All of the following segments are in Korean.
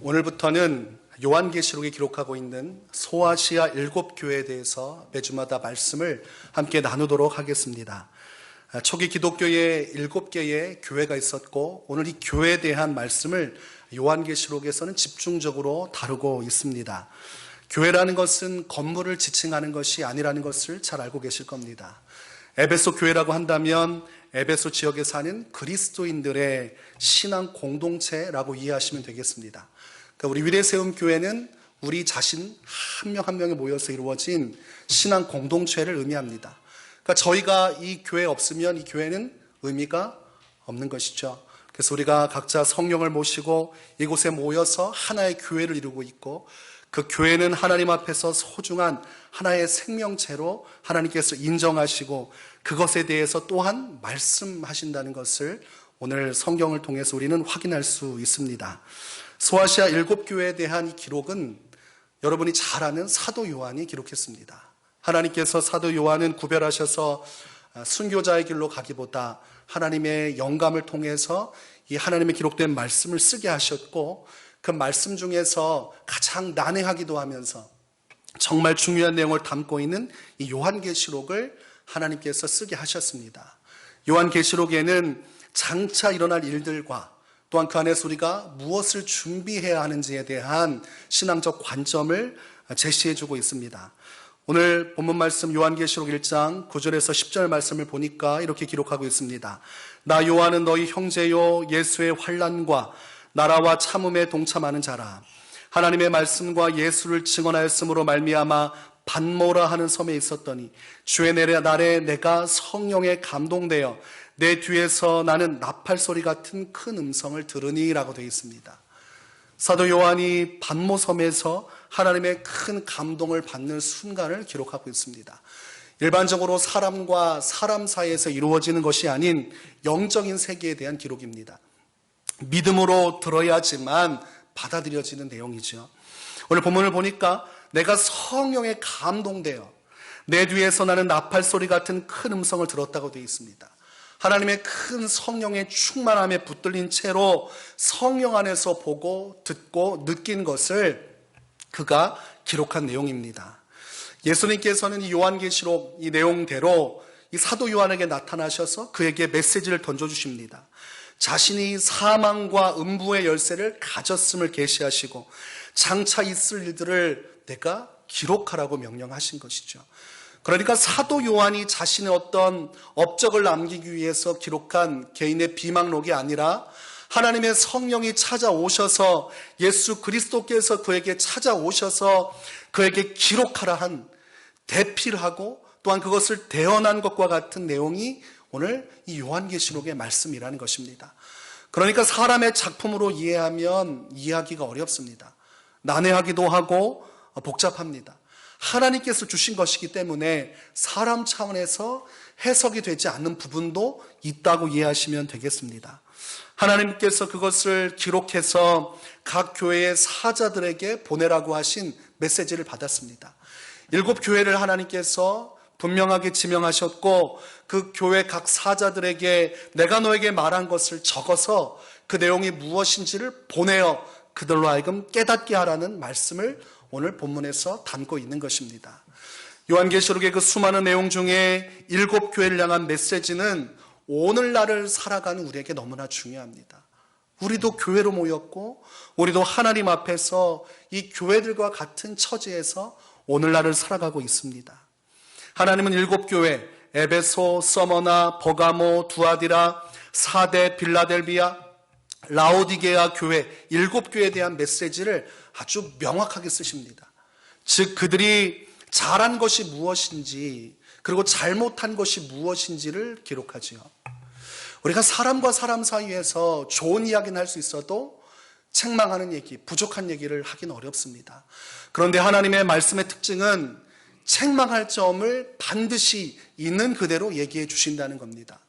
오늘부터는 요한계시록이 기록하고 있는 소아시아 7교회에 대해서 매주마다 말씀을 함께 나누도록 하겠습니다. 초기 기독교에 7개의 교회가 있었고 오늘 이 교회에 대한 말씀을 요한계시록에서는 집중적으로 다루고 있습니다. 교회라는 것은 건물을 지칭하는 것이 아니라는 것을 잘 알고 계실 겁니다. 에베소 교회라고 한다면 에베소 지역에 사는 그리스도인들의 신앙 공동체라고 이해하시면 되겠습니다. 그러니까 우리 위례세움 교회는 우리 자신 한 명 한 명이 모여서 이루어진 신앙 공동체를 의미합니다. 그러니까 저희가 이 교회에 없으면 이 교회는 의미가 없는 것이죠. 그래서 우리가 각자 성령을 모시고 이곳에 모여서 하나의 교회를 이루고 있고 그 교회는 하나님 앞에서 소중한 하나의 생명체로 하나님께서 인정하시고 그것에 대해서 또한 말씀하신다는 것을 오늘 성경을 통해서 우리는 확인할 수 있습니다. 소아시아 7교회에 대한 이 기록은 여러분이 잘 아는 사도 요한이 기록했습니다. 하나님께서 사도 요한은 구별하셔서 순교자의 길로 가기보다 하나님의 영감을 통해서 이 하나님의 기록된 말씀을 쓰게 하셨고 그 말씀 중에서 가장 난해하기도 하면서 정말 중요한 내용을 담고 있는 이 요한계시록을 하나님께서 쓰게 하셨습니다. 요한계시록에는 장차 일어날 일들과 또한 그 안에서 우리가 무엇을 준비해야 하는지에 대한 신앙적 관점을 제시해주고 있습니다. 오늘 본문 말씀 요한계시록 1장 9절에서 10절 말씀을 보니까 이렇게 기록하고 있습니다. 나 요한은 너희 형제요 예수의 환난과 나라와 참음에 동참하는 자라. 하나님의 말씀과 예수를 증언하였으므로 말미암아 반모라 하는 섬에 있었더니 주의 날에 내가 성령에 감동되어 내 뒤에서 나는 나팔 소리 같은 큰 음성을 들으니 라고 되어 있습니다. 사도 요한이 반모섬에서 하나님의 큰 감동을 받는 순간을 기록하고 있습니다. 일반적으로 사람과 사람 사이에서 이루어지는 것이 아닌 영적인 세계에 대한 기록입니다. 믿음으로 들어야지만 받아들여지는 내용이죠. 오늘 본문을 보니까 내가 성령에 감동되어 내 뒤에서 나는 나팔 소리 같은 큰 음성을 들었다고 되어 있습니다. 하나님의 큰 성령의 충만함에 붙들린 채로 성령 안에서 보고 듣고 느낀 것을 그가 기록한 내용입니다. 예수님께서는 이 요한계시록 이 내용대로 이 사도 요한에게 나타나셔서 그에게 메시지를 던져주십니다. 자신이 사망과 음부의 열쇠를 가졌음을 계시하시고 장차 있을 일들을 내가 기록하라고 명령하신 것이죠. 그러니까 사도 요한이 자신의 어떤 업적을 남기기 위해서 기록한 개인의 비망록이 아니라 하나님의 성령이 찾아오셔서 예수 그리스도께서 그에게 찾아오셔서 그에게 기록하라 한 대필하고 또한 그것을 대언한 것과 같은 내용이 오늘 이 요한계시록의 말씀이라는 것입니다. 그러니까 사람의 작품으로 이해하면 이해하기가 어렵습니다. 난해하기도 하고 복잡합니다. 하나님께서 주신 것이기 때문에 사람 차원에서 해석이 되지 않는 부분도 있다고 이해하시면 되겠습니다. 하나님께서 그것을 기록해서 각 교회의 사자들에게 보내라고 하신 메시지를 받았습니다. 7교회를 하나님께서 분명하게 지명하셨고 그 교회 각 사자들에게 내가 너에게 말한 것을 적어서 그 내용이 무엇인지를 보내어 그들로 하여금 깨닫게 하라는 말씀을 오늘 본문에서 담고 있는 것입니다. 요한계시록의 그 수많은 내용 중에 7교회를 향한 메시지는 오늘날을 살아가는 우리에게 너무나 중요합니다. 우리도 교회로 모였고 우리도 하나님 앞에서 이 교회들과 같은 처지에서 오늘날을 살아가고 있습니다. 하나님은 7교회 에베소, 서머나, 버가모, 두아디라, 사데, 빌라델비아, 라오디게아 교회 7교회에 대한 메시지를 아주 명확하게 쓰십니다. 즉 그들이 잘한 것이 무엇인지 그리고 잘못한 것이 무엇인지를 기록하지요. 우리가 사람과 사람 사이에서 좋은 이야기는 할 수 있어도 책망하는 얘기, 부족한 얘기를 하기는 어렵습니다. 그런데 하나님의 말씀의 특징은 책망할 점을 반드시 있는 그대로 얘기해 주신다는 겁니다.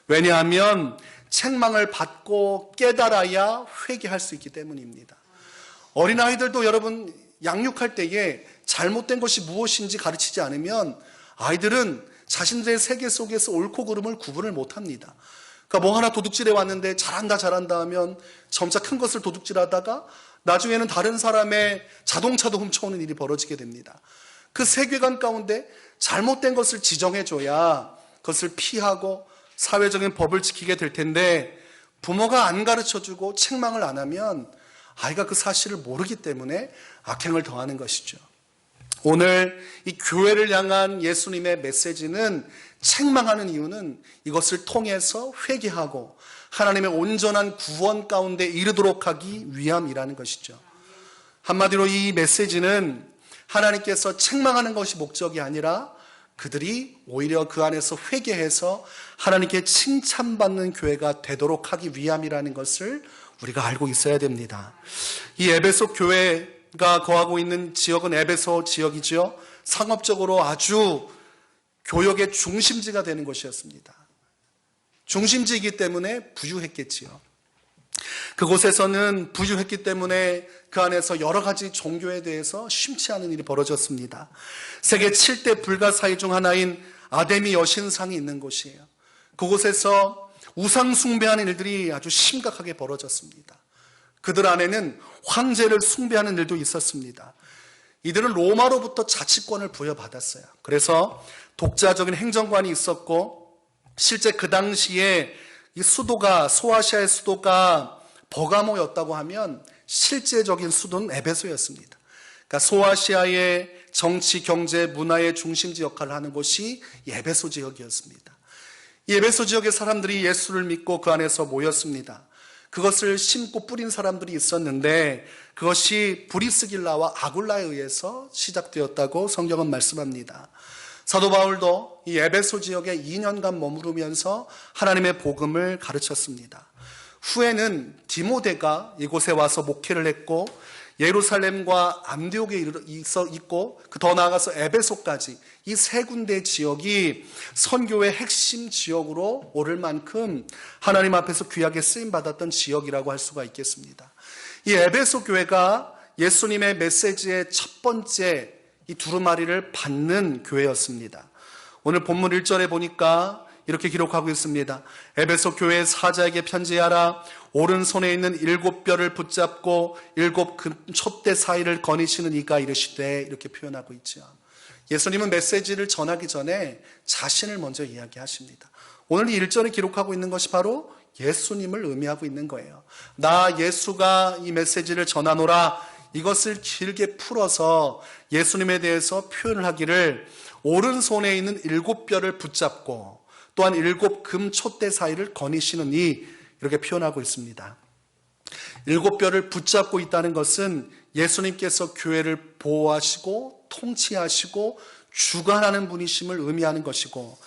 왜냐하면 책망을 받고 깨달아야 회개할 수 있기 때문입니다. 어린아이들도 여러분 양육할 때에 잘못된 것이 무엇인지 가르치지 않으면 아이들은 자신들의 세계 속에서 옳고 그름을 구분을 못합니다. 그러니까 뭐 하나 도둑질해 왔는데 잘한다 하면 점차 큰 것을 도둑질하다가 나중에는 다른 사람의 자동차도 훔쳐오는 일이 벌어지게 됩니다. 그 세계관 가운데 잘못된 것을 지정해줘야 그것을 피하고 사회적인 법을 지키게 될 텐데, 부모가 안 가르쳐주고 책망을 안 하면 아이가 그 사실을 모르기 때문에 악행을 더하는 것이죠. 오늘 이 교회를 향한 예수님의 메시지는, 책망하는 이유는 이것을 통해서 회개하고 하나님의 온전한 구원 가운데 이르도록 하기 위함이라는 것이죠. 한마디로 이 메시지는 하나님께서 책망하는 것이 목적이 아니라 그들이 오히려 그 안에서 회개해서 하나님께 칭찬받는 교회가 되도록 하기 위함이라는 것을 우리가 알고 있어야 됩니다. 이 에베소 교회가 거하고 있는 지역은 에베소 지역이죠. 상업적으로 아주 교역의 중심지가 되는 곳이었습니다. 중심지이기 때문에 부유했겠지요. 그곳에서는 부유했기 때문에 그 안에서 여러 가지 종교에 대해서 심치 않은 일이 벌어졌습니다. 세계 7대 불가사의 중 하나인 아데미 여신상이 있는 곳이에요. 그곳에서 우상 숭배하는 일들이 아주 심각하게 벌어졌습니다. 그들 안에는 황제를 숭배하는 일도 있었습니다. 이들은 로마로부터 자치권을 부여받았어요. 그래서 독자적인 행정관이 있었고, 실제 그 당시에 이 수도가, 소아시아의 수도가 버가모였다고 하면 실제적인 수도는 에베소였습니다. 그러니까 소아시아의 정치, 경제, 문화의 중심지 역할을 하는 곳이 이 에베소 지역이었습니다. 이 에베소 지역의 사람들이 예수를 믿고 그 안에서 모였습니다. 그것을 심고 뿌린 사람들이 있었는데 그것이 브리스길라와 아굴라에 의해서 시작되었다고 성경은 말씀합니다. 사도 바울도 이 에베소 지역에 2년간 머무르면서 하나님의 복음을 가르쳤습니다. 후에는 디모데가 이곳에 와서 목회를 했고, 예루살렘과 안디옥에 있고, 더 나아가서 에베소까지 이 세 군데 지역이 선교의 핵심 지역으로 오를 만큼 하나님 앞에서 귀하게 쓰임받았던 지역이라고 할 수가 있겠습니다. 이 에베소 교회가 예수님의 메시지의 첫 번째 이 두루마리를 받는 교회였습니다. 오늘 본문 1절에 보니까 이렇게 기록하고 있습니다. 에베소 교회 사자에게 편지하라. 오른손에 있는 7뼈를 붙잡고 7 촛대 사이를 거니시는 이가 이르시되, 이렇게 표현하고 있죠. 예수님은 메시지를 전하기 전에 자신을 먼저 이야기하십니다. 오늘 이 1절에 기록하고 있는 것이 바로 예수님을 의미하고 있는 거예요. 나 예수가 이 메시지를 전하노라, 이것을 길게 풀어서 예수님에 대해서 표현을 하기를, 오른손에 있는 7뼈를 붙잡고 또한 7 촛대 사이를 거니시는 이, 이렇게 표현하고 있습니다. 7뼈를 붙잡고 있다는 것은 예수님께서 교회를 보호하시고 통치하시고 주관하는 분이심을 의미하는 것이고,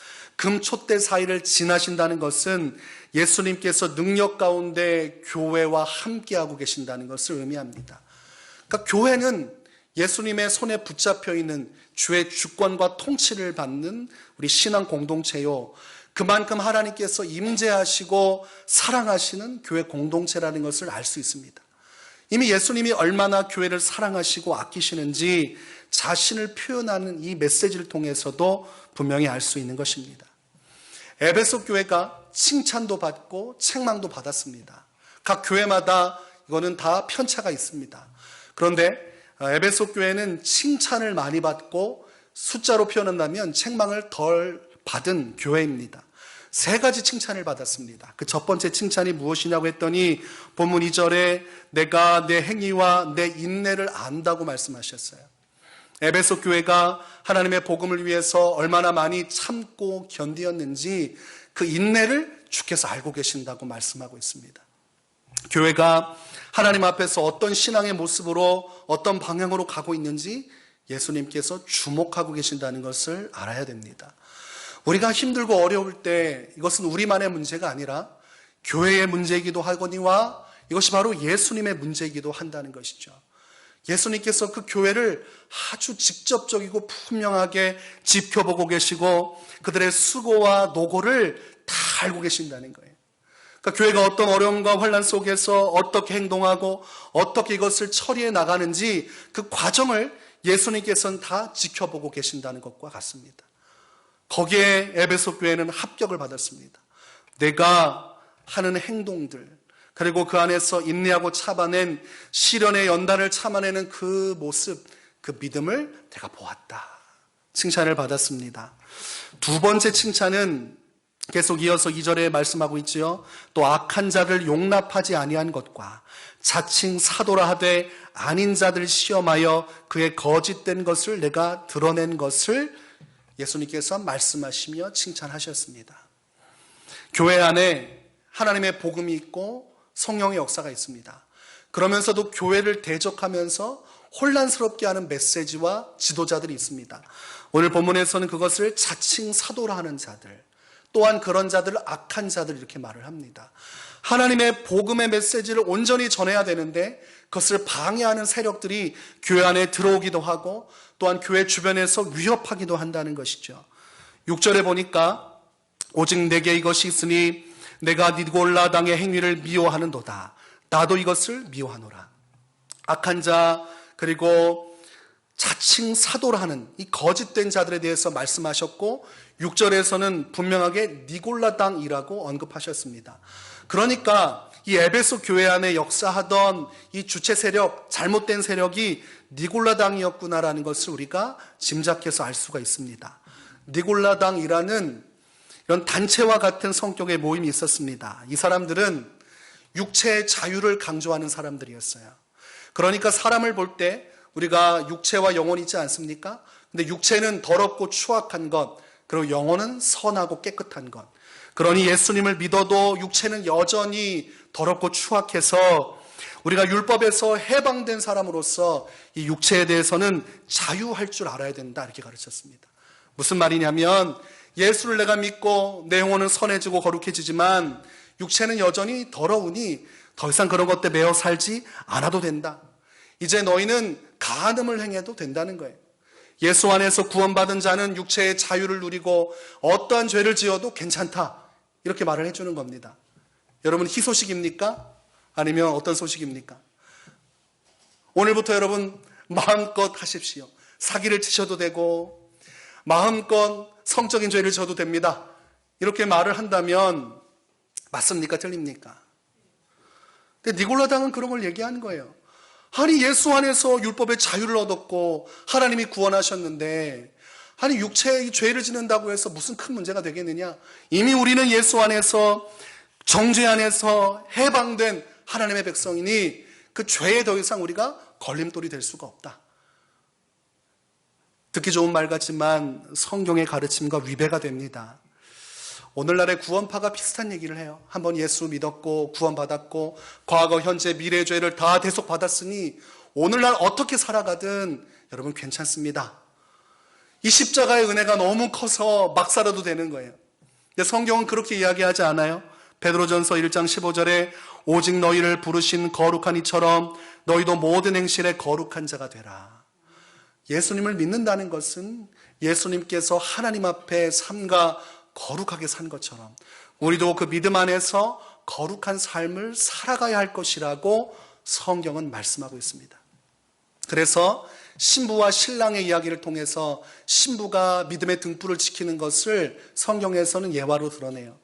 촛대 사이를 지나신다는 것은 예수님께서 능력 가운데 교회와 함께하고 계신다는 것을 의미합니다. 그러니까 교회는 예수님의 손에 붙잡혀 있는 주의 주권과 통치를 받는 우리 신앙 공동체요, 그만큼 하나님께서 임재하시고 사랑하시는 교회 공동체라는 것을 알 수 있습니다. 이미 예수님이 얼마나 교회를 사랑하시고 아끼시는지 자신을 표현하는 이 메시지를 통해서도 분명히 알 수 있는 것입니다. 에베소 교회가 칭찬도 받고 책망도 받았습니다. 각 교회마다 이거는 다 편차가 있습니다. 그런데 에베소 교회는 칭찬을 많이 받고 숫자로 표현한다면 책망을 덜 받은 교회입니다. 3가지 칭찬을 받았습니다. 그 첫 번째 칭찬이 무엇이냐고 했더니 본문 2절에 내가 내 행위와 내 인내를 안다고 말씀하셨어요. 에베소 교회가 하나님의 복음을 위해서 얼마나 많이 참고 견디었는지 그 인내를 주께서 알고 계신다고 말씀하고 있습니다. 교회가 하나님 앞에서 어떤 신앙의 모습으로 어떤 방향으로 가고 있는지 예수님께서 주목하고 계신다는 것을 알아야 됩니다. 우리가 힘들고 어려울 때 이것은 우리만의 문제가 아니라 교회의 문제이기도 하거니와 이것이 바로 예수님의 문제이기도 한다는 것이죠. 예수님께서 그 교회를 아주 직접적이고 분명하게 지켜보고 계시고 그들의 수고와 노고를 다 알고 계신다는 거예요. 그러니까 교회가 어떤 어려움과 혼란 속에서 어떻게 행동하고 어떻게 이것을 처리해 나가는지 그 과정을 예수님께서는 다 지켜보고 계신다는 것과 같습니다. 거기에 에베소 교회는 합격을 받았습니다. 내가 하는 행동들, 그리고 그 안에서 인내하고 참아낸 시련의 연단을 참아내는 그 모습, 그 믿음을 내가 보았다. 칭찬을 받았습니다. 두 번째 칭찬은 계속 이어서 2절에 말씀하고 있지요. 또 악한 자를 용납하지 아니한 것과 자칭 사도라 하되 아닌 자들 시험하여 그의 거짓된 것을 내가 드러낸 것을 예수님께서 말씀하시며 칭찬하셨습니다. 교회 안에 하나님의 복음이 있고 성령의 역사가 있습니다. 그러면서도 교회를 대적하면서 혼란스럽게 하는 메시지와 지도자들이 있습니다. 오늘 본문에서는 그것을 자칭 사도라 하는 자들, 또한 그런 자들을 악한 자들 이렇게 말을 합니다. 하나님의 복음의 메시지를 온전히 전해야 되는데 그것을 방해하는 세력들이 교회 안에 들어오기도 하고 또한 교회 주변에서 위협하기도 한다는 것이죠. 6절에 보니까 오직 내게 이것이 있으니 내가 니골라 당의 행위를 미워하는도다. 나도 이것을 미워하노라. 악한 자 그리고 자칭 사도라 하는 이 거짓된 자들에 대해서 말씀하셨고 6절에서는 분명하게 니골라 당이라고 언급하셨습니다. 그러니까 이 에베소 교회 안에 역사하던 이 주체 세력, 잘못된 세력이 니골라 당이었구나라는 것을 우리가 짐작해서 알 수가 있습니다. 니골라 당이라는 이런 단체와 같은 성격의 모임이 있었습니다. 이 사람들은 육체의 자유를 강조하는 사람들이었어요. 그러니까 사람을 볼 때 우리가 육체와 영혼이 있지 않습니까? 근데 육체는 더럽고 추악한 것, 그리고 영혼은 선하고 깨끗한 것. 그러니 예수님을 믿어도 육체는 여전히 더럽고 추악해서 우리가 율법에서 해방된 사람으로서 이 육체에 대해서는 자유할 줄 알아야 된다 이렇게 가르쳤습니다. 무슨 말이냐면 예수를 내가 믿고 내 영혼은 선해지고 거룩해지지만 육체는 여전히 더러우니 더 이상 그런 것들 매어 살지 않아도 된다. 이제 너희는 간음을 행해도 된다는 거예요. 예수 안에서 구원받은 자는 육체의 자유를 누리고 어떠한 죄를 지어도 괜찮다. 이렇게 말을 해주는 겁니다. 여러분 희소식입니까? 아니면 어떤 소식입니까? 오늘부터 여러분 마음껏 하십시오. 사기를 치셔도 되고 마음껏 성적인 죄를 져도 됩니다. 이렇게 말을 한다면 맞습니까? 틀립니까? 근데 니골라 당은 그런 걸 얘기하는 거예요. 아니 예수 안에서 율법의 자유를 얻었고 하나님이 구원하셨는데 아니 육체의 죄를 짓는다고 해서 무슨 큰 문제가 되겠느냐? 이미 우리는 예수 안에서 정죄 안에서 해방된 하나님의 백성이니 그 죄에 더 이상 우리가 걸림돌이 될 수가 없다. 듣기 좋은 말 같지만 성경의 가르침과 위배가 됩니다. 오늘날의 구원파가 비슷한 얘기를 해요. 한번 예수 믿었고 구원받았고 과거, 현재, 미래의 죄를 다 대속받았으니 오늘날 어떻게 살아가든 여러분 괜찮습니다. 이 십자가의 은혜가 너무 커서 막 살아도 되는 거예요. 근데 성경은 그렇게 이야기하지 않아요. 베드로전서 1장 15절에 오직 너희를 부르신 거룩한 이처럼 너희도 모든 행실에 거룩한 자가 되라. 예수님을 믿는다는 것은 예수님께서 하나님 앞에 삶과 거룩하게 산 것처럼 우리도 그 믿음 안에서 거룩한 삶을 살아가야 할 것이라고 성경은 말씀하고 있습니다. 그래서 신부와 신랑의 이야기를 통해서 신부가 믿음의 등불을 지키는 것을 성경에서는 예화로 드러내요.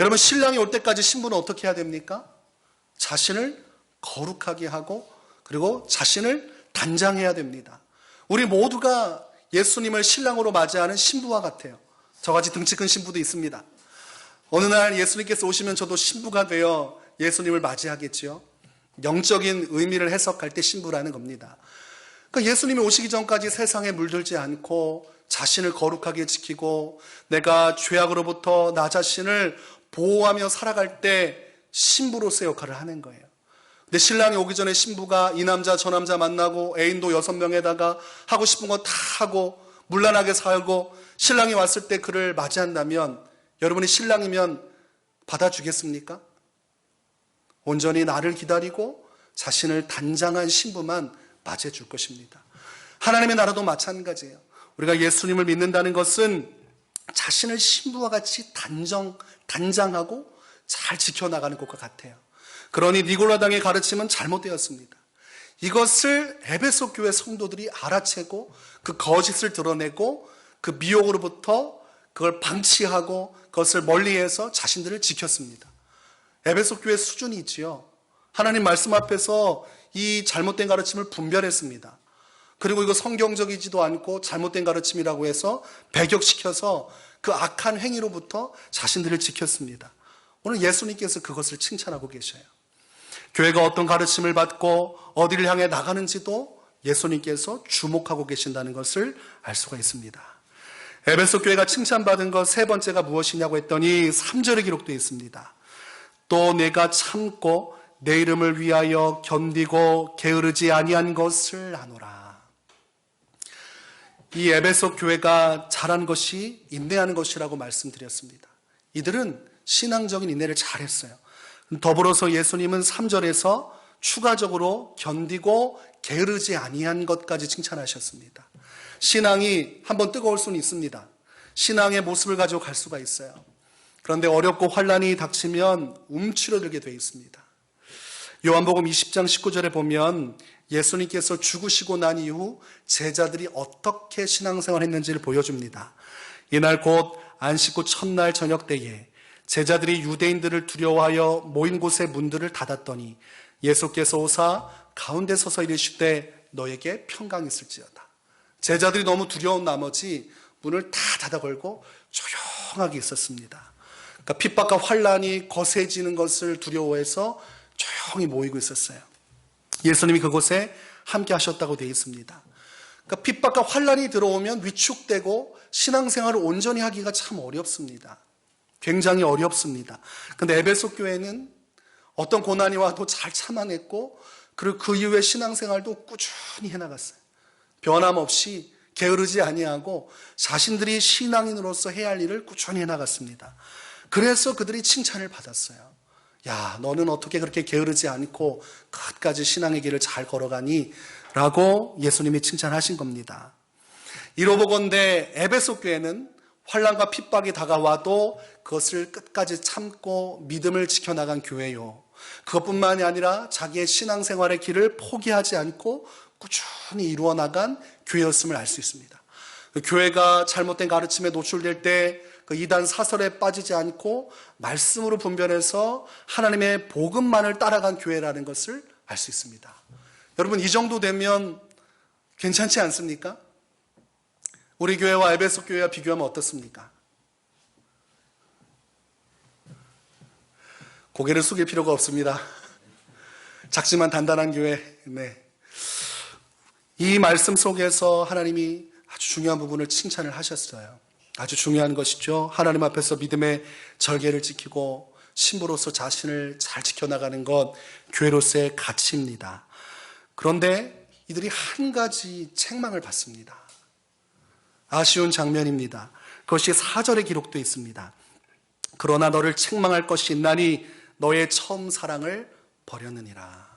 여러분 신랑이 올 때까지 신부는 어떻게 해야 됩니까? 자신을 거룩하게 하고 그리고 자신을 단장해야 됩니다. 우리 모두가 예수님을 신랑으로 맞이하는 신부와 같아요. 저같이 등치 큰 신부도 있습니다. 어느 날 예수님께서 오시면 저도 신부가 되어 예수님을 맞이하겠죠. 영적인 의미를 해석할 때 신부라는 겁니다. 그러니까 예수님이 오시기 전까지 세상에 물들지 않고 자신을 거룩하게 지키고 내가 죄악으로부터 나 자신을 보호하며 살아갈 때 신부로서의 역할을 하는 거예요. 근데 신랑이 오기 전에 신부가 이 남자 저 남자 만나고 애인도 6명에다가 하고 싶은 거 다 하고 문란하게 살고 신랑이 왔을 때 그를 맞이한다면 여러분이 신랑이면 받아주겠습니까? 온전히 나를 기다리고 자신을 단장한 신부만 맞이해 줄 것입니다. 하나님의 나라도 마찬가지예요. 우리가 예수님을 믿는다는 것은 자신을 신부와 같이 단장하고 잘 지켜나가는 것과 같아요. 그러니 니골라 당의 가르침은 잘못되었습니다. 이것을 에베소 교회 성도들이 알아채고 그 거짓을 드러내고 그 미혹으로부터 그걸 방치하고 그것을 멀리해서 자신들을 지켰습니다. 에베소 교회 수준이 있지요. 하나님 말씀 앞에서 이 잘못된 가르침을 분별했습니다. 그리고 이거 성경적이지도 않고 잘못된 가르침이라고 해서 배격시켜서 그 악한 행위로부터 자신들을 지켰습니다. 오늘 예수님께서 그것을 칭찬하고 계셔요. 교회가 어떤 가르침을 받고 어디를 향해 나가는지도 예수님께서 주목하고 계신다는 것을 알 수가 있습니다. 에베소 교회가 칭찬받은 것 세 번째가 무엇이냐고 했더니 3절에 기록되어 있습니다. 또 내가 참고 내 이름을 위하여 견디고 게으르지 아니한 것을 아노라. 이 에베소 교회가 잘한 것이 인내하는 것이라고 말씀드렸습니다. 이들은 신앙적인 인내를 잘했어요. 더불어서 예수님은 3절에서 추가적으로 견디고 게으르지 아니한 것까지 칭찬하셨습니다. 신앙이 한번 뜨거울 수는 있습니다. 신앙의 모습을 가지고 갈 수가 있어요. 그런데 어렵고 환난이 닥치면 움츠러들게 되어 있습니다. 요한복음 20장 19절에 보면 예수님께서 죽으시고 난 이후 제자들이 어떻게 신앙생활을 했는지를 보여줍니다. 이날 곧 안식 후 첫날 저녁 때에 제자들이 유대인들을 두려워하여 모인 곳의 문들을 닫았더니 예수께서 오사 가운데 서서 이르시되 너에게 평강이 있을지어다. 제자들이 너무 두려운 나머지 문을 다 닫아 걸고 조용하게 있었습니다. 그러니까 핍박과 환난이 거세지는 것을 두려워해서 조용히 모이고 있었어요. 예수님이 그곳에 함께 하셨다고 되어 있습니다. 그러니까 핍박과 환난이 들어오면 위축되고 신앙생활을 온전히 하기가 참 어렵습니다. 굉장히 어렵습니다. 그런데 에베소 교회는 어떤 고난이 와도 잘 참아냈고 그리고 그 이후에 신앙생활도 꾸준히 해나갔어요. 변함없이 게으르지 아니하고 자신들이 신앙인으로서 해야 할 일을 꾸준히 해나갔습니다. 그래서 그들이 칭찬을 받았어요. 야, 너는 어떻게 그렇게 게으르지 않고 끝까지 신앙의 길을 잘 걸어가니? 라고 예수님이 칭찬하신 겁니다. 이로보건대 에베소 교회는 환난과 핍박이 다가와도 그것을 끝까지 참고 믿음을 지켜나간 교회요. 그것뿐만이 아니라 자기의 신앙생활의 길을 포기하지 않고 꾸준히 이루어나간 교회였음을 알 수 있습니다. 교회가 잘못된 가르침에 노출될 때 그 이단 사설에 빠지지 않고 말씀으로 분별해서 하나님의 복음만을 따라간 교회라는 것을 알 수 있습니다. 여러분, 이 정도 되면 괜찮지 않습니까? 우리 교회와 에베소 교회와 비교하면 어떻습니까? 고개를 숙일 필요가 없습니다. 작지만 단단한 교회. 네. 이 말씀 속에서 하나님이 아주 중요한 부분을 칭찬을 하셨어요. 아주 중요한 것이죠. 하나님 앞에서 믿음의 절개를 지키고 신부로서 자신을 잘 지켜나가는 것, 교회로서의 가치입니다. 그런데 이들이 한 가지 책망을 받습니다. 아쉬운 장면입니다. 그것이 4절에 기록되어 있습니다. 그러나 너를 책망할 것이 있나니 너의 처음 사랑을 버렸느니라.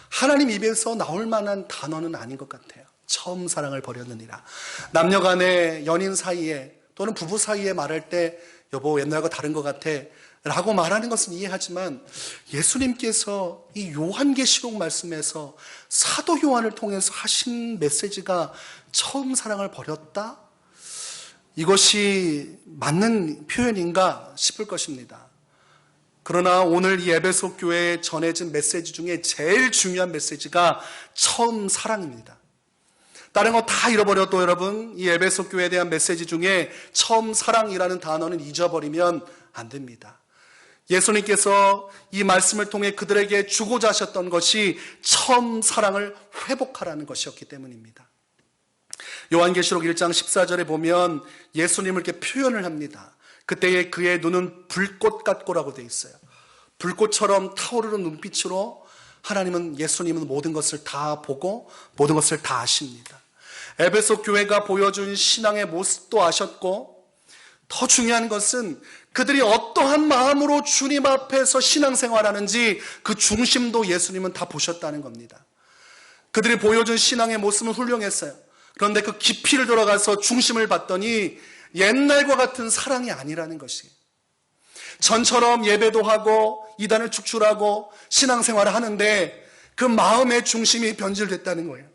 하나님 입에서 나올 만한 단어는 아닌 것 같아요. 처음 사랑을 버렸느니라. 남녀 간에 연인 사이에 또는 부부 사이에 말할 때 여보 옛날과 다른 것 같아 라고 말하는 것은 이해하지만 예수님께서 이 요한계시록 말씀에서 사도 요한을 통해서 하신 메시지가 처음 사랑을 버렸다? 이것이 맞는 표현인가 싶을 것입니다. 그러나 오늘 이 에베소 교회에 전해진 메시지 중에 제일 중요한 메시지가 처음 사랑입니다. 다른 거 다 잃어버려도 여러분, 이 에베소 교회에 대한 메시지 중에 처음 사랑이라는 단어는 잊어버리면 안 됩니다. 예수님께서 이 말씀을 통해 그들에게 주고자 하셨던 것이 처음 사랑을 회복하라는 것이었기 때문입니다. 요한계시록 1장 14절에 보면 예수님을 이렇게 표현을 합니다. 그때에 그의 눈은 불꽃 같고라고 되어 있어요. 불꽃처럼 타오르는 눈빛으로 하나님은, 예수님은 모든 것을 다 보고 모든 것을 다 아십니다. 에베소 교회가 보여준 신앙의 모습도 아셨고, 더 중요한 것은 그들이 어떠한 마음으로 주님 앞에서 신앙생활하는지 그 중심도 예수님은 다 보셨다는 겁니다. 그들이 보여준 신앙의 모습은 훌륭했어요. 그런데 그 깊이를 들어가서 중심을 봤더니 옛날과 같은 사랑이 아니라는 것이에요. 전처럼 예배도 하고 이단을 축출하고 신앙생활을 하는데 그 마음의 중심이 변질됐다는 거예요.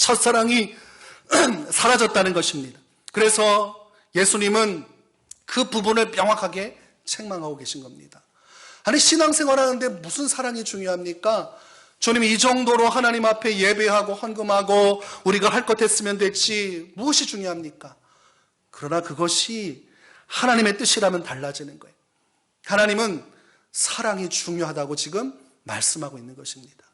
첫사랑이 사라졌다는 것입니다. 그래서 예수님은 그 부분을 명확하게 책망하고 계신 겁니다. 아니 신앙생활 하는데 무슨 사랑이 중요합니까? 주님이 이 정도로 하나님 앞에 예배하고 헌금하고 우리가 할 것 했으면 됐지 무엇이 중요합니까? 그러나 그것이 하나님의 뜻이라면 달라지는 거예요. 하나님은 사랑이 중요하다고 지금 말씀하고 있는 것입니다.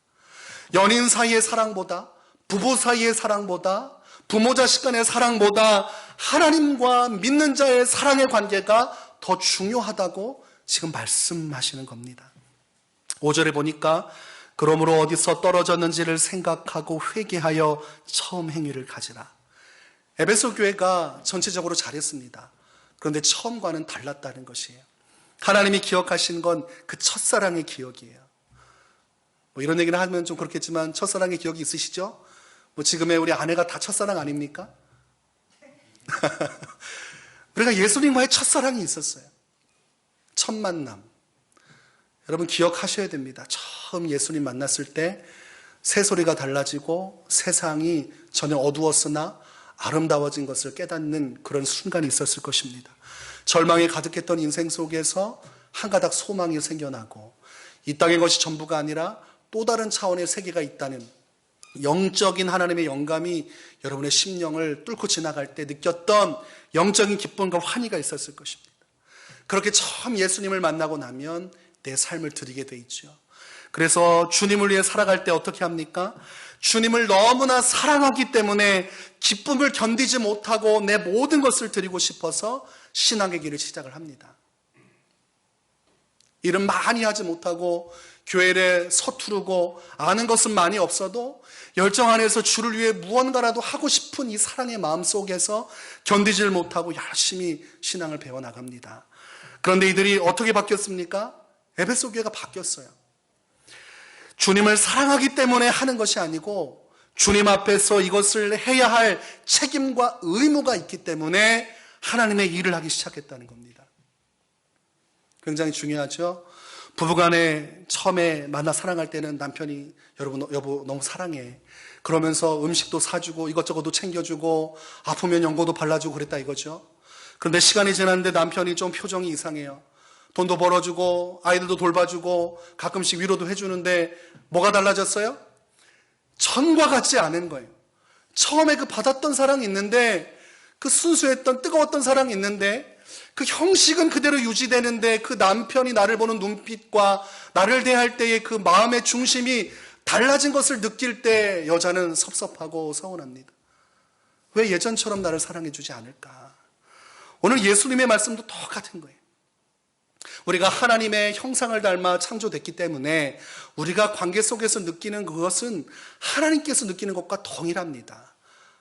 연인 사이의 사랑보다, 부부 사이의 사랑보다, 부모 자식 간의 사랑보다 하나님과 믿는 자의 사랑의 관계가 더 중요하다고 지금 말씀하시는 겁니다. 5절에 보니까 그러므로 어디서 떨어졌는지를 생각하고 회개하여 처음 행위를 가지라. 에베소 교회가 전체적으로 잘했습니다. 그런데 처음과는 달랐다는 것이에요. 하나님이 기억하신 건 그 첫사랑의 기억이에요. 뭐 이런 얘기를 하면 좀 그렇겠지만 첫사랑의 기억이 있으시죠? 뭐 지금의 우리 아내가 다 첫사랑 아닙니까? 우리가 예수님과의 첫사랑이 있었어요. 첫 만남. 여러분 기억하셔야 됩니다. 처음 예수님 만났을 때 새소리가 달라지고 세상이 전혀 어두웠으나 아름다워진 것을 깨닫는 그런 순간이 있었을 것입니다. 절망에 가득했던 인생 속에서 한 가닥 소망이 생겨나고 이 땅의 것이 전부가 아니라 또 다른 차원의 세계가 있다는 영적인 하나님의 영감이 여러분의 심령을 뚫고 지나갈 때 느꼈던 영적인 기쁨과 환희가 있었을 것입니다. 그렇게 처음 예수님을 만나고 나면 내 삶을 드리게 돼 있죠. 그래서 주님을 위해 살아갈 때 어떻게 합니까? 주님을 너무나 사랑하기 때문에 기쁨을 견디지 못하고 내 모든 것을 드리고 싶어서 신앙의 길을 시작을 합니다. 일은 많이 하지 못하고 교회에 서투르고 아는 것은 많이 없어도 열정 안에서 주를 위해 무언가라도 하고 싶은 이 사랑의 마음 속에서 견디질 못하고 열심히 신앙을 배워나갑니다. 그런데 이들이 어떻게 바뀌었습니까? 에베소 교회가 바뀌었어요. 주님을 사랑하기 때문에 하는 것이 아니고 주님 앞에서 이것을 해야 할 책임과 의무가 있기 때문에 하나님의 일을 하기 시작했다는 겁니다. 굉장히 중요하죠. 부부간에 처음에 만나 사랑할 때는 남편이 여보 너무 사랑해. 그러면서 음식도 사주고 이것저것도 챙겨주고 아프면 연고도 발라주고 그랬다 이거죠. 그런데 시간이 지났는데 남편이 좀 표정이 이상해요. 돈도 벌어주고 아이들도 돌봐주고 가끔씩 위로도 해주는데 뭐가 달라졌어요? 전과 같지 않은 거예요. 처음에 그 받았던 사랑이 있는데 그 순수했던 뜨거웠던 사랑이 있는데 그 형식은 그대로 유지되는데 그 남편이 나를 보는 눈빛과 나를 대할 때의 그 마음의 중심이 달라진 것을 느낄 때 여자는 섭섭하고 서운합니다. 왜 예전처럼 나를 사랑해 주지 않을까? 오늘 예수님의 말씀도 똑같은 거예요. 우리가 하나님의 형상을 닮아 창조됐기 때문에 우리가 관계 속에서 느끼는 그것은 하나님께서 느끼는 것과 동일합니다.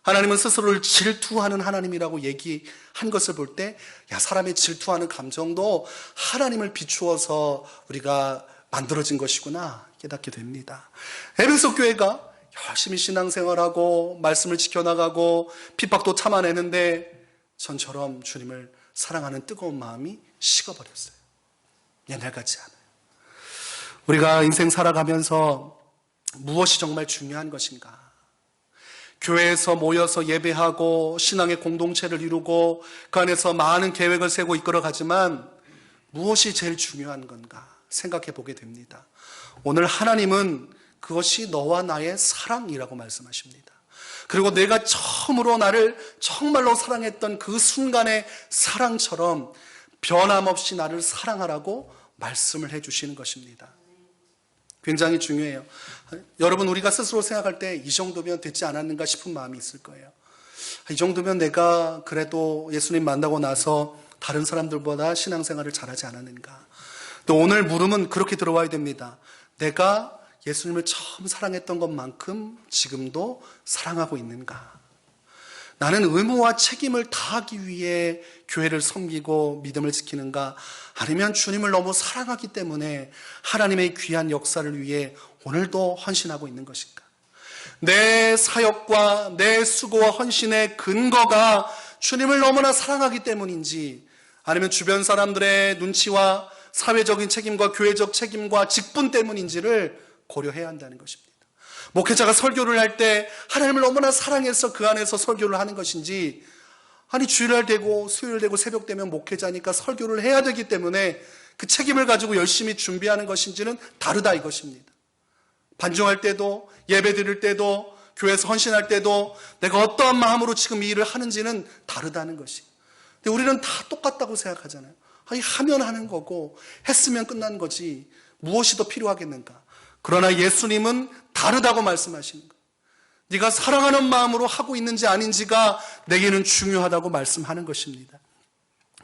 하나님은 스스로를 질투하는 하나님이라고 얘기한 것을 볼 때 사람의 질투하는 감정도 하나님을 비추어서 우리가 만들어진 것이구나 깨닫게 됩니다. 에베소 교회가 열심히 신앙생활하고 말씀을 지켜나가고 핍박도 참아내는데 전처럼 주님을 사랑하는 뜨거운 마음이 식어버렸어요. 옛날 같지 않아요. 우리가 인생 살아가면서 무엇이 정말 중요한 것인가? 교회에서 모여서 예배하고 신앙의 공동체를 이루고 그 안에서 많은 계획을 세고 이끌어가지만 무엇이 제일 중요한 건가 생각해 보게 됩니다. 오늘 하나님은 그것이 너와 나의 사랑이라고 말씀하십니다. 그리고 내가 처음으로 나를 정말로 사랑했던 그 순간의 사랑처럼 변함없이 나를 사랑하라고 말씀을 해주시는 것입니다. 굉장히 중요해요. 여러분 우리가 스스로 생각할 때 이 정도면 됐지 않았는가 싶은 마음이 있을 거예요. 이 정도면 내가 그래도 예수님 만나고 나서 다른 사람들보다 신앙생활을 잘하지 않았는가. 또 오늘 물음은 그렇게 들어와야 됩니다. 내가 예수님을 처음 사랑했던 것만큼 지금도 사랑하고 있는가. 나는 의무와 책임을 다하기 위해 교회를 섬기고 믿음을 지키는가, 아니면 주님을 너무 사랑하기 때문에 하나님의 귀한 역사를 위해 오늘도 헌신하고 있는 것인가. 내 사역과 내 수고와 헌신의 근거가 주님을 너무나 사랑하기 때문인지, 아니면 주변 사람들의 눈치와 사회적인 책임과 교회적 책임과 직분 때문인지를 고려해야 한다는 것입니다. 목회자가 설교를 할 때 하나님을 너무나 사랑해서 그 안에서 설교를 하는 것인지, 아니 주일날 되고 수요일 되고 새벽 되면 목회자니까 설교를 해야 되기 때문에 그 책임을 가지고 열심히 준비하는 것인지는 다르다 이것입니다. 반중할 때도, 예배 드릴 때도, 교회에서 헌신할 때도 내가 어떠한 마음으로 지금 이 일을 하는지는 다르다는 것이. 근데 우리는 다 똑같다고 생각하잖아요. 아니, 하면 하는 거고 했으면 끝난 거지 무엇이 더 필요하겠는가. 그러나 예수님은 다르다고 말씀하시는 거예요. 네가 사랑하는 마음으로 하고 있는지 아닌지가 내게는 중요하다고 말씀하는 것입니다.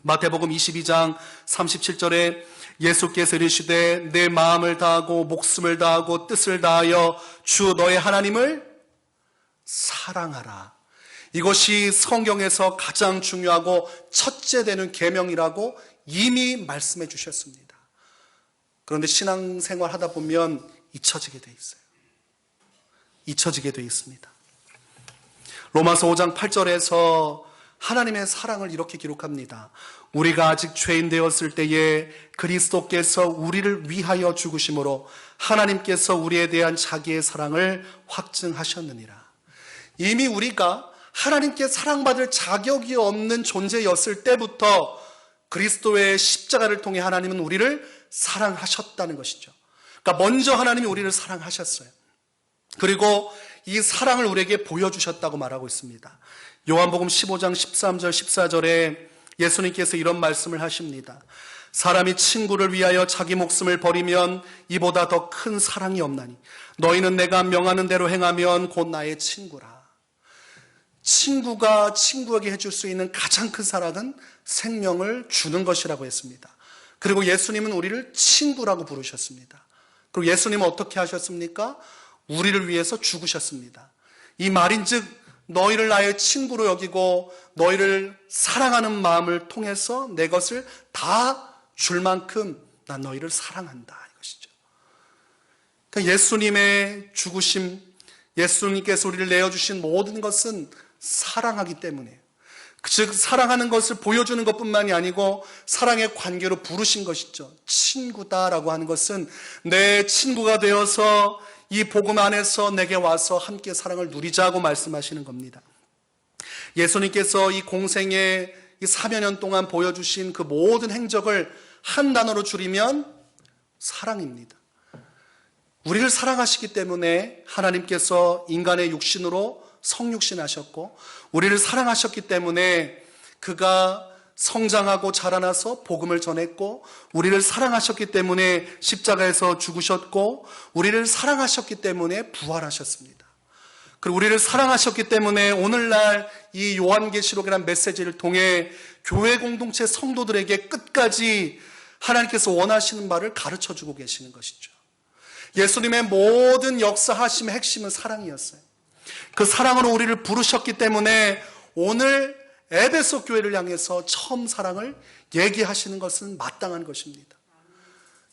마태복음 22장 37절에 예수께서 이르시되 내 마음을 다하고 목숨을 다하고 뜻을 다하여 주 너의 하나님을 사랑하라. 이것이 성경에서 가장 중요하고 첫째 되는 계명이라고 이미 말씀해 주셨습니다. 그런데 신앙생활 하다 보면 잊혀지게 돼 있어요. 잊혀지게 돼 있습니다. 로마서 5장 8절에서 하나님의 사랑을 이렇게 기록합니다. 우리가 아직 죄인 되었을 때에 그리스도께서 우리를 위하여 죽으심으로 하나님께서 우리에 대한 자기의 사랑을 확증하셨느니라. 이미 우리가 하나님께 사랑받을 자격이 없는 존재였을 때부터 그리스도의 십자가를 통해 하나님은 우리를 사랑하셨다는 것이죠. 그러니까 먼저 하나님이 우리를 사랑하셨어요. 그리고 이 사랑을 우리에게 보여주셨다고 말하고 있습니다. 요한복음 15장 13절 14절에 예수님께서 이런 말씀을 하십니다. 사람이 친구를 위하여 자기 목숨을 버리면 이보다 더 큰 사랑이 없나니 너희는 내가 명하는 대로 행하면 곧 나의 친구라. 친구가 친구에게 해줄 수 있는 가장 큰 사랑은 생명을 주는 것이라고 했습니다. 그리고 예수님은 우리를 친구라고 부르셨습니다. 그리고 예수님은 어떻게 하셨습니까? 우리를 위해서 죽으셨습니다. 이 말인즉 너희를 나의 친구로 여기고 너희를 사랑하는 마음을 통해서 내 것을 다 줄 만큼 난 너희를 사랑한다 이것이죠. 그러니까 예수님의 죽으심, 예수님께서 우리를 내어주신 모든 것은 사랑하기 때문이에요. 즉 사랑하는 것을 보여주는 것뿐만이 아니고 사랑의 관계로 부르신 것이죠. 친구다라고 하는 것은 내 친구가 되어서 이 복음 안에서 내게 와서 함께 사랑을 누리자고 말씀하시는 겁니다. 예수님께서 이 공생의 이 4여 년 동안 보여주신 그 모든 행적을 한 단어로 줄이면 사랑입니다. 우리를 사랑하시기 때문에 하나님께서 인간의 육신으로 성육신하셨고 우리를 사랑하셨기 때문에 그가 성장하고 자라나서 복음을 전했고 우리를 사랑하셨기 때문에 십자가에서 죽으셨고 우리를 사랑하셨기 때문에 부활하셨습니다. 그리고 우리를 사랑하셨기 때문에 오늘날 이 요한계시록이라는 메시지를 통해 교회 공동체 성도들에게 끝까지 하나님께서 원하시는 바를 가르쳐주고 계시는 것이죠. 예수님의 모든 역사하심의 핵심은 사랑이었어요. 그 사랑으로 우리를 부르셨기 때문에 오늘 에베소 교회를 향해서 처음 사랑을 얘기하시는 것은 마땅한 것입니다.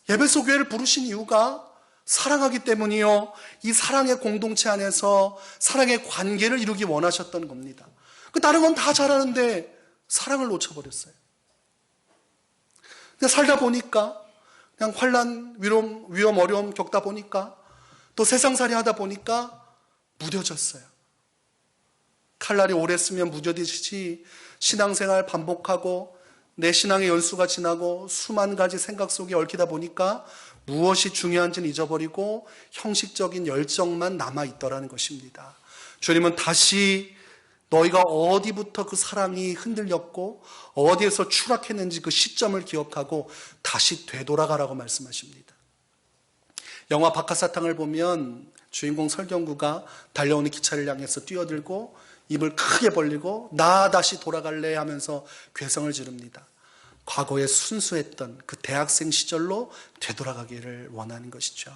에베소 교회를 부르신 이유가 사랑하기 때문이요. 이 사랑의 공동체 안에서 사랑의 관계를 이루기 원하셨던 겁니다. 그 다른 건 다 잘하는데 사랑을 놓쳐버렸어요. 그냥 살다 보니까 그냥 환난, 위험, 어려움 겪다 보니까 또 세상살이 하다 보니까 무뎌졌어요. 칼날이 오래 쓰면 무뎌지듯이 신앙생활 반복하고 내 신앙의 연수가 지나고 수만 가지 생각 속에 얽히다 보니까 무엇이 중요한지는 잊어버리고 형식적인 열정만 남아있더라는 것입니다. 주님은 다시 너희가 어디부터 그 사랑이 흔들렸고 어디에서 추락했는지 그 시점을 기억하고 다시 되돌아가라고 말씀하십니다. 영화 박하사탕을 보면 주인공 설경구가 달려오는 기차를 향해서 뛰어들고 입을 크게 벌리고 나 다시 돌아갈래 하면서 괴성을 지릅니다. 과거에 순수했던 그 대학생 시절로 되돌아가기를 원하는 것이죠.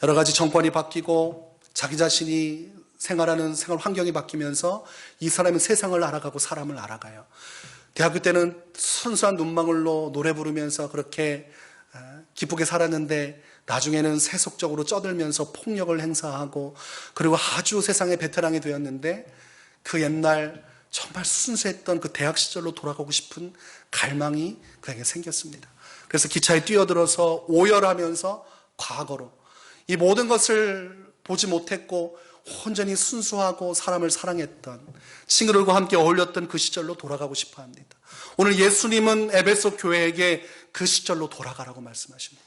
여러 가지 정권이 바뀌고 자기 자신이 생활하는 생활 환경이 바뀌면서 이 사람은 세상을 알아가고 사람을 알아가요. 대학교 때는 순수한 눈망울로 노래 부르면서 그렇게 기쁘게 살았는데 나중에는 세속적으로 쩌들면서 폭력을 행사하고 그리고 아주 세상의 베테랑이 되었는데 그 옛날 정말 순수했던 그 대학 시절로 돌아가고 싶은 갈망이 그에게 생겼습니다. 그래서 기차에 뛰어들어서 오열하면서 과거로 이 모든 것을 보지 못했고 온전히 순수하고 사람을 사랑했던 친구들과 함께 어울렸던 그 시절로 돌아가고 싶어 합니다. 오늘 예수님은 에베소 교회에게 그 시절로 돌아가라고 말씀하십니다.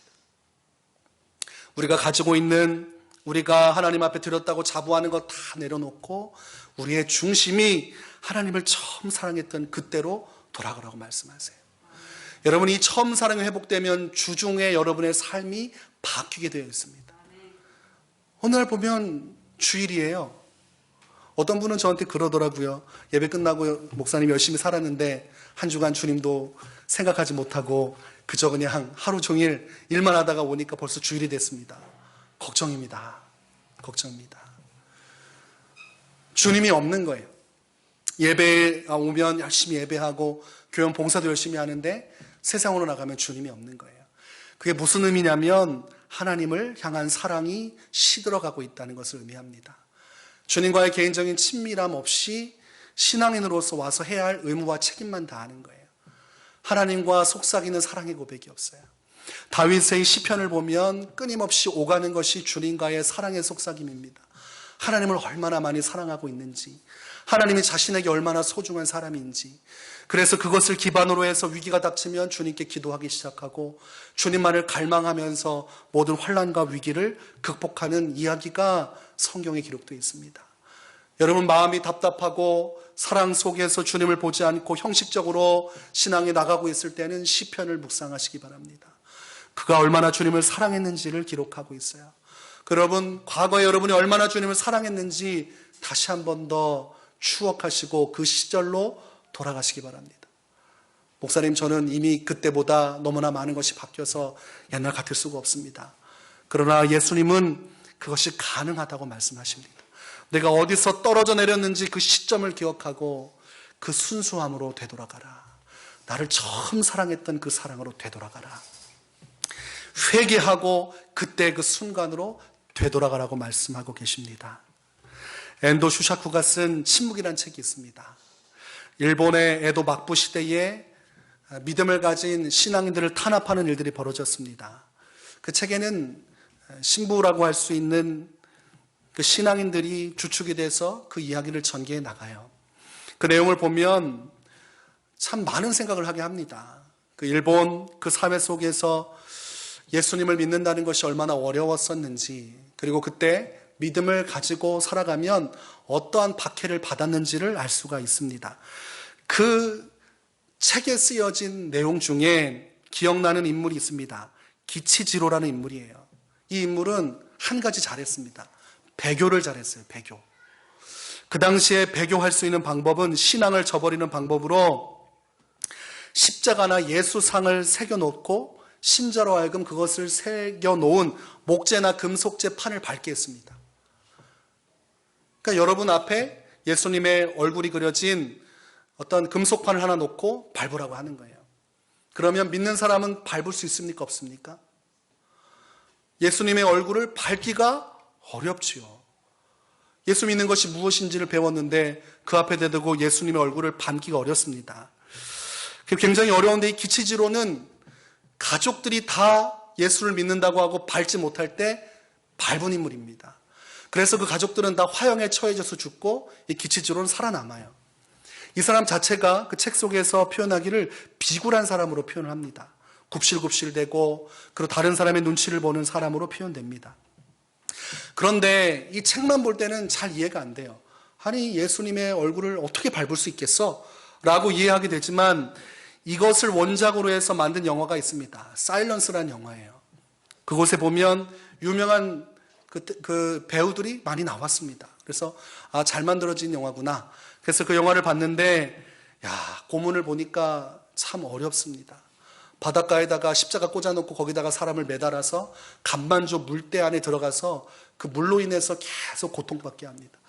우리가 가지고 있는, 우리가 하나님 앞에 드렸다고 자부하는 것 다 내려놓고 우리의 중심이 하나님을 처음 사랑했던 그때로 돌아가라고 말씀하세요. 여러분이 처음 사랑이 회복되면 주중에 여러분의 삶이 바뀌게 되어 있습니다. 어느 날 보면 주일이에요. 어떤 분은 저한테 그러더라고요. 예배 끝나고 목사님 열심히 살았는데 한 주간 주님도 생각하지 못하고 그저 그냥 하루 종일 일만 하다가 오니까 벌써 주일이 됐습니다. 걱정입니다. 걱정입니다. 주님이 없는 거예요. 예배에 오면 열심히 예배하고 교회 봉사도 열심히 하는데 세상으로 나가면 주님이 없는 거예요. 그게 무슨 의미냐면 하나님을 향한 사랑이 시들어가고 있다는 것을 의미합니다. 주님과의 개인적인 친밀함 없이 신앙인으로서 와서 해야 할 의무와 책임만 다하는 거예요. 하나님과 속삭이는 사랑의 고백이 없어요. 다윗의 시편을 보면 끊임없이 오가는 것이 주님과의 사랑의 속삭임입니다. 하나님을 얼마나 많이 사랑하고 있는지, 하나님이 자신에게 얼마나 소중한 사람인지, 그래서 그것을 기반으로 해서 위기가 닥치면 주님께 기도하기 시작하고 주님만을 갈망하면서 모든 환난과 위기를 극복하는 이야기가 성경에 기록되어 있습니다. 여러분 마음이 답답하고 사랑 속에서 주님을 보지 않고 형식적으로 신앙에 나가고 있을 때는 시편을 묵상하시기 바랍니다. 그가 얼마나 주님을 사랑했는지를 기록하고 있어요. 여러분 과거에 여러분이 얼마나 주님을 사랑했는지 다시 한 번 더 추억하시고 그 시절로 돌아가시기 바랍니다. 목사님, 저는 이미 그때보다 너무나 많은 것이 바뀌어서 옛날 같을 수가 없습니다. 그러나 예수님은 그것이 가능하다고 말씀하십니다. 내가 어디서 떨어져 내렸는지 그 시점을 기억하고 그 순수함으로 되돌아가라. 나를 처음 사랑했던 그 사랑으로 되돌아가라. 회개하고 그때 그 순간으로 되돌아가라고 말씀하고 계십니다. 엔도 슈샤쿠가 쓴 침묵이라는 책이 있습니다. 일본의 에도 막부 시대에 믿음을 가진 신앙인들을 탄압하는 일들이 벌어졌습니다. 그 책에는 신부라고 할 수 있는 그 신앙인들이 주축이 돼서 그 이야기를 전개해 나가요. 그 내용을 보면 참 많은 생각을 하게 합니다. 그 일본 그 사회 속에서 예수님을 믿는다는 것이 얼마나 어려웠었는지, 그리고 그때 믿음을 가지고 살아가면 어떠한 박해를 받았는지를 알 수가 있습니다. 그 책에 쓰여진 내용 중에 기억나는 인물이 있습니다. 기치지로라는 인물이에요. 이 인물은 한 가지 잘했습니다. 배교를 잘했어요. 배교. 그 당시에 배교할 수 있는 방법은 신앙을 저버리는 방법으로 십자가나 예수상을 새겨놓고 신자로 하여금 그것을 새겨놓은 목재나 금속재 판을 밟게 했습니다. 그러니까 여러분 앞에 예수님의 얼굴이 그려진 어떤 금속판을 하나 놓고 밟으라고 하는 거예요. 그러면 믿는 사람은 밟을 수 있습니까? 없습니까? 예수님의 얼굴을 밟기가 어렵지요. 예수 믿는 것이 무엇인지를 배웠는데 그 앞에 대두고 예수님의 얼굴을 밟기가 어렵습니다. 굉장히 어려운데 이 기치지로는 가족들이 다 예수를 믿는다고 하고 밟지 못할 때 밟은 인물입니다. 그래서 그 가족들은 다 화형에 처해져서 죽고 이 기치지로는 살아남아요. 이 사람 자체가 그 책 속에서 표현하기를 비굴한 사람으로 표현을 합니다. 굽실굽실대고 그리고 다른 사람의 눈치를 보는 사람으로 표현됩니다. 그런데 이 책만 볼 때는 잘 이해가 안 돼요. 아니 예수님의 얼굴을 어떻게 밟을 수 있겠어? 라고 이해하게 되지만 이것을 원작으로 해서 만든 영화가 있습니다. 사일런스라는 영화예요. 그곳에 보면 유명한 그 배우들이 많이 나왔습니다. 그래서 잘 만들어진 영화구나. 그래서 그 영화를 봤는데 고문을 보니까 참 어렵습니다. 바닷가에다가 십자가 꽂아놓고 거기다가 사람을 매달아서 간만조 물대 안에 들어가서 그 물로 인해서 계속 고통받게 합니다.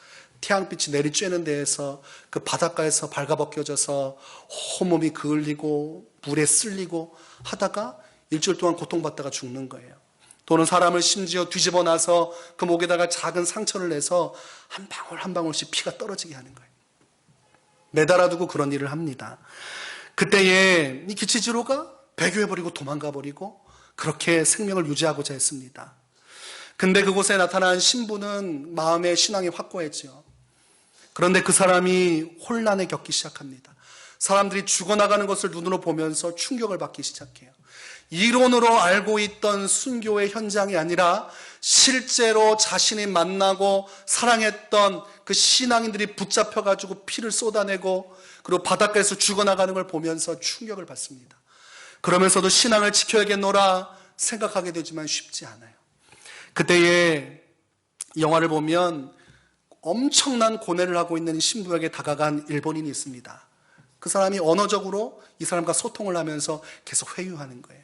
태양빛이 내리쬐는 데에서 그 바닷가에서 발가벗겨져서 온몸이 그을리고 물에 쓸리고 하다가 일주일 동안 고통받다가 죽는 거예요. 또는 사람을 심지어 뒤집어 놔서 그 목에다가 작은 상처를 내서 한 방울 한 방울씩 피가 떨어지게 하는 거예요. 매달아두고 그런 일을 합니다. 그때에 이 기치지로가 배교해버리고 도망가버리고 그렇게 생명을 유지하고자 했습니다. 근데 그곳에 나타난 신부는 마음의 신앙이 확고했죠. 그런데 그 사람이 혼란에 겪기 시작합니다. 사람들이 죽어나가는 것을 눈으로 보면서 충격을 받기 시작해요. 이론으로 알고 있던 순교의 현장이 아니라 실제로 자신이 만나고 사랑했던 그 신앙인들이 붙잡혀가지고 피를 쏟아내고 그리고 바닷가에서 죽어나가는 걸 보면서 충격을 받습니다. 그러면서도 신앙을 지켜야겠노라 생각하게 되지만 쉽지 않아요. 그때의 영화를 보면 엄청난 고뇌를 하고 있는 신부에게 다가간 일본인이 있습니다. 그 사람이 언어적으로 이 사람과 소통을 하면서 계속 회유하는 거예요.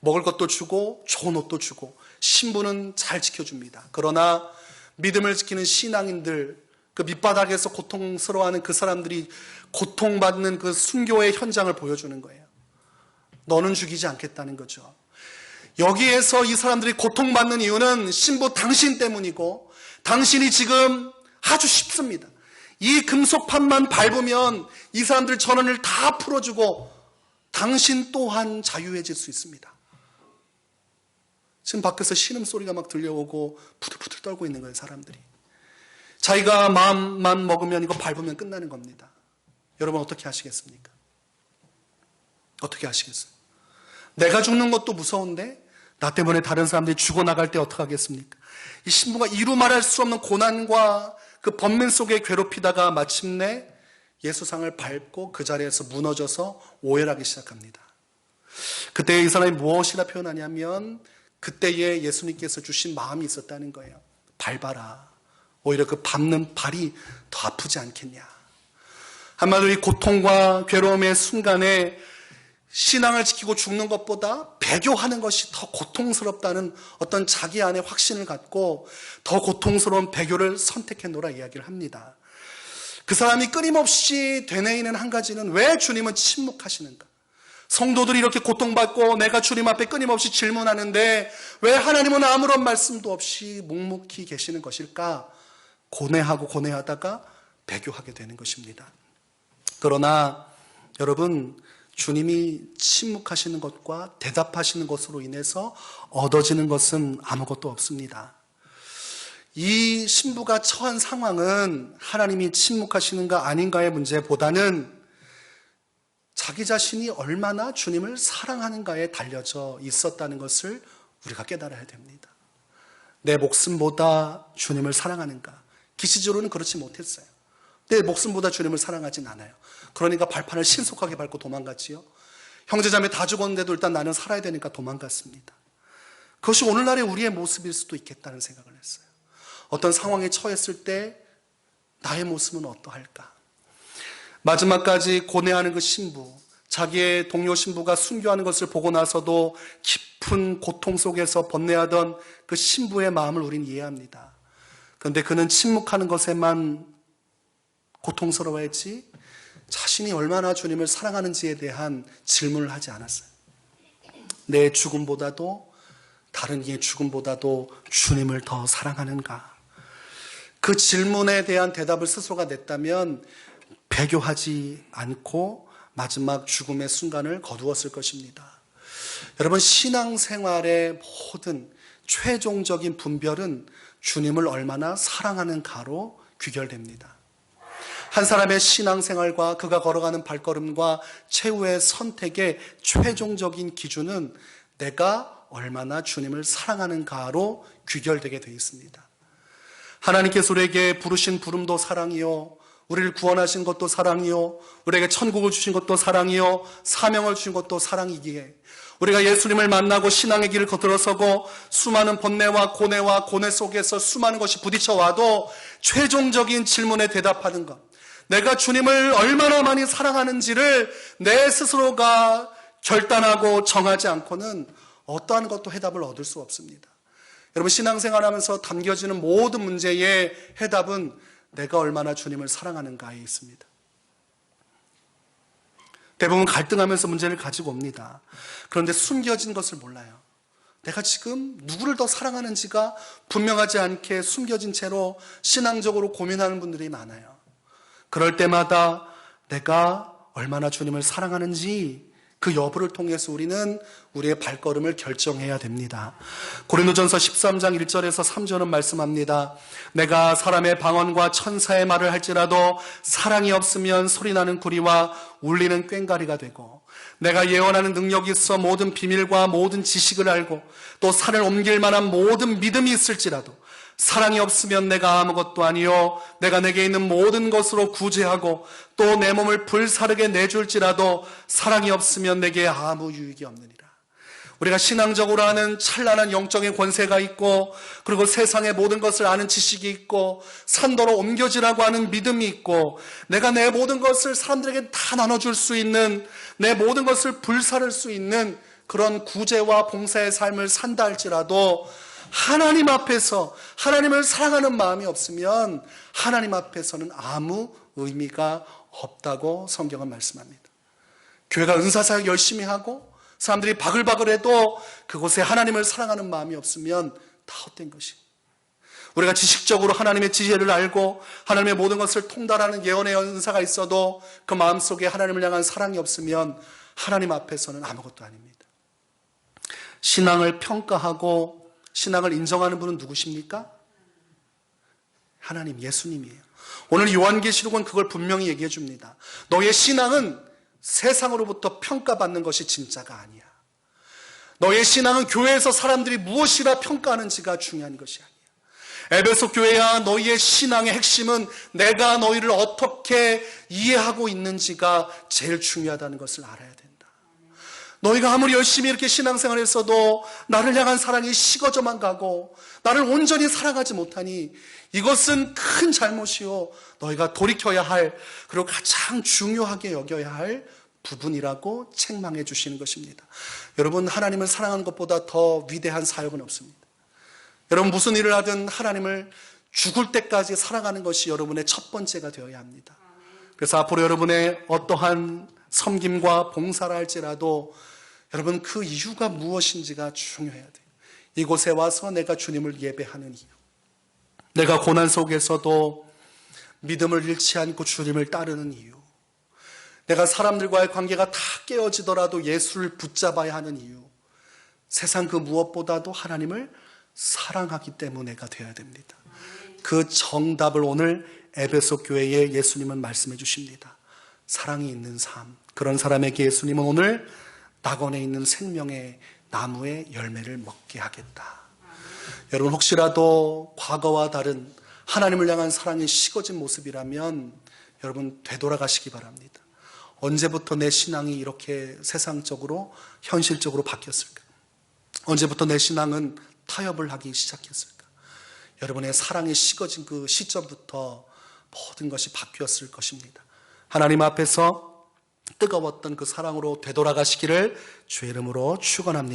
먹을 것도 주고 좋은 옷도 주고 신부는 잘 지켜줍니다. 그러나 믿음을 지키는 신앙인들, 그 밑바닥에서 고통스러워하는 그 사람들이 고통받는 그 순교의 현장을 보여주는 거예요. 너는 죽이지 않겠다는 거죠. 여기에서 이 사람들이 고통받는 이유는 신부 당신 때문이고 당신이 지금 아주 쉽습니다. 이 금속판만 밟으면 이 사람들 전원을 다 풀어주고 당신 또한 자유해질 수 있습니다. 지금 밖에서 신음소리가 막 들려오고 부들부들 떨고 있는 거예요, 사람들이. 자기가 마음만 먹으면 이거 밟으면 끝나는 겁니다. 여러분 어떻게 하시겠습니까? 어떻게 하시겠어요? 내가 죽는 것도 무서운데 나 때문에 다른 사람들이 죽어나갈 때 어떻게 하겠습니까? 이 신부가 이루 말할 수 없는 고난과 그 번민 속에 괴롭히다가 마침내 예수상을 밟고 그 자리에서 무너져서 오열하기 시작합니다. 그때 이 사람이 무엇이라 표현하냐면 그때에 예수님께서 주신 마음이 있었다는 거예요. 밟아라. 오히려 그 밟는 발이 더 아프지 않겠냐. 한마디로 이 고통과 괴로움의 순간에 신앙을 지키고 죽는 것보다 배교하는 것이 더 고통스럽다는 어떤 자기 안에 확신을 갖고 더 고통스러운 배교를 선택했노라 이야기를 합니다. 그 사람이 끊임없이 되뇌이는 한 가지는 왜 주님은 침묵하시는가? 성도들이 이렇게 고통받고 내가 주님 앞에 끊임없이 질문하는데 왜 하나님은 아무런 말씀도 없이 묵묵히 계시는 것일까? 고뇌하고 고뇌하다가 배교하게 되는 것입니다. 그러나 여러분, 주님이 침묵하시는 것과 대답하시는 것으로 인해서 얻어지는 것은 아무것도 없습니다. 이 신부가 처한 상황은 하나님이 침묵하시는가 아닌가의 문제보다는 자기 자신이 얼마나 주님을 사랑하는가에 달려져 있었다는 것을 우리가 깨달아야 됩니다. 내 목숨보다 주님을 사랑하는가? 기시적으로는 그렇지 못했어요. 내 목숨보다 주님을 사랑하진 않아요. 그러니까 발판을 신속하게 밟고 도망갔지요. 형제자매 다 죽었는데도 일단 나는 살아야 되니까 도망갔습니다. 그것이 오늘날의 우리의 모습일 수도 있겠다는 생각을 했어요. 어떤 상황에 처했을 때 나의 모습은 어떠할까? 마지막까지 고뇌하는 그 신부, 자기의 동료 신부가 순교하는 것을 보고 나서도 깊은 고통 속에서 번뇌하던 그 신부의 마음을 우리는 이해합니다. 그런데 그는 침묵하는 것에만 고통스러워했지 자신이 얼마나 주님을 사랑하는지에 대한 질문을 하지 않았어요. 내 죽음보다도 다른 이의 죽음보다도 주님을 더 사랑하는가? 그 질문에 대한 대답을 스스로가 냈다면 배교하지 않고 마지막 죽음의 순간을 거두었을 것입니다. 여러분, 신앙생활의 모든 최종적인 분별은 주님을 얼마나 사랑하는가로 귀결됩니다. 한 사람의 신앙생활과 그가 걸어가는 발걸음과 최후의 선택의 최종적인 기준은 내가 얼마나 주님을 사랑하는가로 귀결되게 되어 있습니다. 하나님께서 우리에게 부르신 부름도 사랑이요, 우리를 구원하신 것도 사랑이요, 우리에게 천국을 주신 것도 사랑이요, 사명을 주신 것도 사랑이기에 우리가 예수님을 만나고 신앙의 길을 거들어서고 수많은 번뇌와 고뇌와 고뇌 속에서 수많은 것이 부딪혀와도 최종적인 질문에 대답하는 것, 내가 주님을 얼마나 많이 사랑하는지를 내 스스로가 결단하고 정하지 않고는 어떠한 것도 해답을 얻을 수 없습니다. 여러분, 신앙생활하면서 담겨지는 모든 문제의 해답은 내가 얼마나 주님을 사랑하는가에 있습니다. 대부분 갈등하면서 문제를 가지고 옵니다. 그런데 숨겨진 것을 몰라요. 내가 지금 누구를 더 사랑하는지가 분명하지 않게 숨겨진 채로 신앙적으로 고민하는 분들이 많아요. 그럴 때마다 내가 얼마나 주님을 사랑하는지 그 여부를 통해서 우리는 우리의 발걸음을 결정해야 됩니다. 고린도전서 13장 1절에서 3절은 말씀합니다. 내가 사람의 방언과 천사의 말을 할지라도 사랑이 없으면 소리나는 구리와 울리는 꽹과리가 되고, 내가 예언하는 능력이 있어 모든 비밀과 모든 지식을 알고 또 산을 옮길 만한 모든 믿음이 있을지라도 사랑이 없으면 내가 아무것도 아니요 내가 내게 있는 모든 것으로 구제하고 또 내 몸을 불사르게 내줄지라도 사랑이 없으면 내게 아무 유익이 없느니라. 우리가 신앙적으로 하는 찬란한 영적인 권세가 있고, 그리고 세상의 모든 것을 아는 지식이 있고, 산더러 옮겨지라고 하는 믿음이 있고, 내가 내 모든 것을 사람들에게 다 나눠줄 수 있는, 내 모든 것을 불사를 수 있는 그런 구제와 봉사의 삶을 산다 할지라도 하나님 앞에서 하나님을 사랑하는 마음이 없으면 하나님 앞에서는 아무 의미가 없다고 성경은 말씀합니다. 교회가 은사사역 열심히 하고 사람들이 바글바글해도 그곳에 하나님을 사랑하는 마음이 없으면 다 헛된 것이. 우리가 지식적으로 하나님의 지혜를 알고 하나님의 모든 것을 통달하는 예언의 은사가 있어도 그 마음속에 하나님을 향한 사랑이 없으면 하나님 앞에서는 아무것도 아닙니다. 신앙을 평가하고 신앙을 인정하는 분은 누구십니까? 하나님, 예수님이에요. 오늘 요한계시록은 그걸 분명히 얘기해 줍니다. 너의 신앙은 세상으로부터 평가받는 것이 진짜가 아니야. 너의 신앙은 교회에서 사람들이 무엇이라 평가하는지가 중요한 것이 아니야. 에베소 교회야, 너희의 신앙의 핵심은 내가 너희를 어떻게 이해하고 있는지가 제일 중요하다는 것을 알아야 된다. 너희가 아무리 열심히 이렇게 신앙생활을 했어도 나를 향한 사랑이 식어져만 가고 나를 온전히 사랑하지 못하니 이것은 큰 잘못이요, 너희가 돌이켜야 할, 그리고 가장 중요하게 여겨야 할 부분이라고 책망해 주시는 것입니다. 여러분, 하나님을 사랑하는 것보다 더 위대한 사역은 없습니다. 여러분, 무슨 일을 하든 하나님을 죽을 때까지 사랑하는 것이 여러분의 첫 번째가 되어야 합니다. 그래서 앞으로 여러분의 어떠한 섬김과 봉사를 할지라도 여러분, 그 이유가 무엇인지가 중요해야 돼요. 이곳에 와서 내가 주님을 예배하는 이유, 내가 고난 속에서도 믿음을 잃지 않고 주님을 따르는 이유, 내가 사람들과의 관계가 다 깨어지더라도 예수를 붙잡아야 하는 이유, 세상 그 무엇보다도 하나님을 사랑하기 때문에가 되어야 됩니다. 그 정답을 오늘 에베소 교회에 예수님은 말씀해 주십니다. 사랑이 있는 삶, 그런 사람에게 예수님은 오늘 낙원에 있는 생명의 나무의 열매를 먹게 하겠다. 여러분, 혹시라도 과거와 다른 하나님을 향한 사랑이 식어진 모습이라면 여러분 되돌아가시기 바랍니다. 언제부터 내 신앙이 이렇게 세상적으로 현실적으로 바뀌었을까? 언제부터 내 신앙은 타협을 하기 시작했을까? 여러분의 사랑이 식어진 그 시점부터 모든 것이 바뀌었을 것입니다. 하나님 앞에서 뜨거웠던 그 사랑으로 되돌아가시기를 주의 이름으로 축원합니다.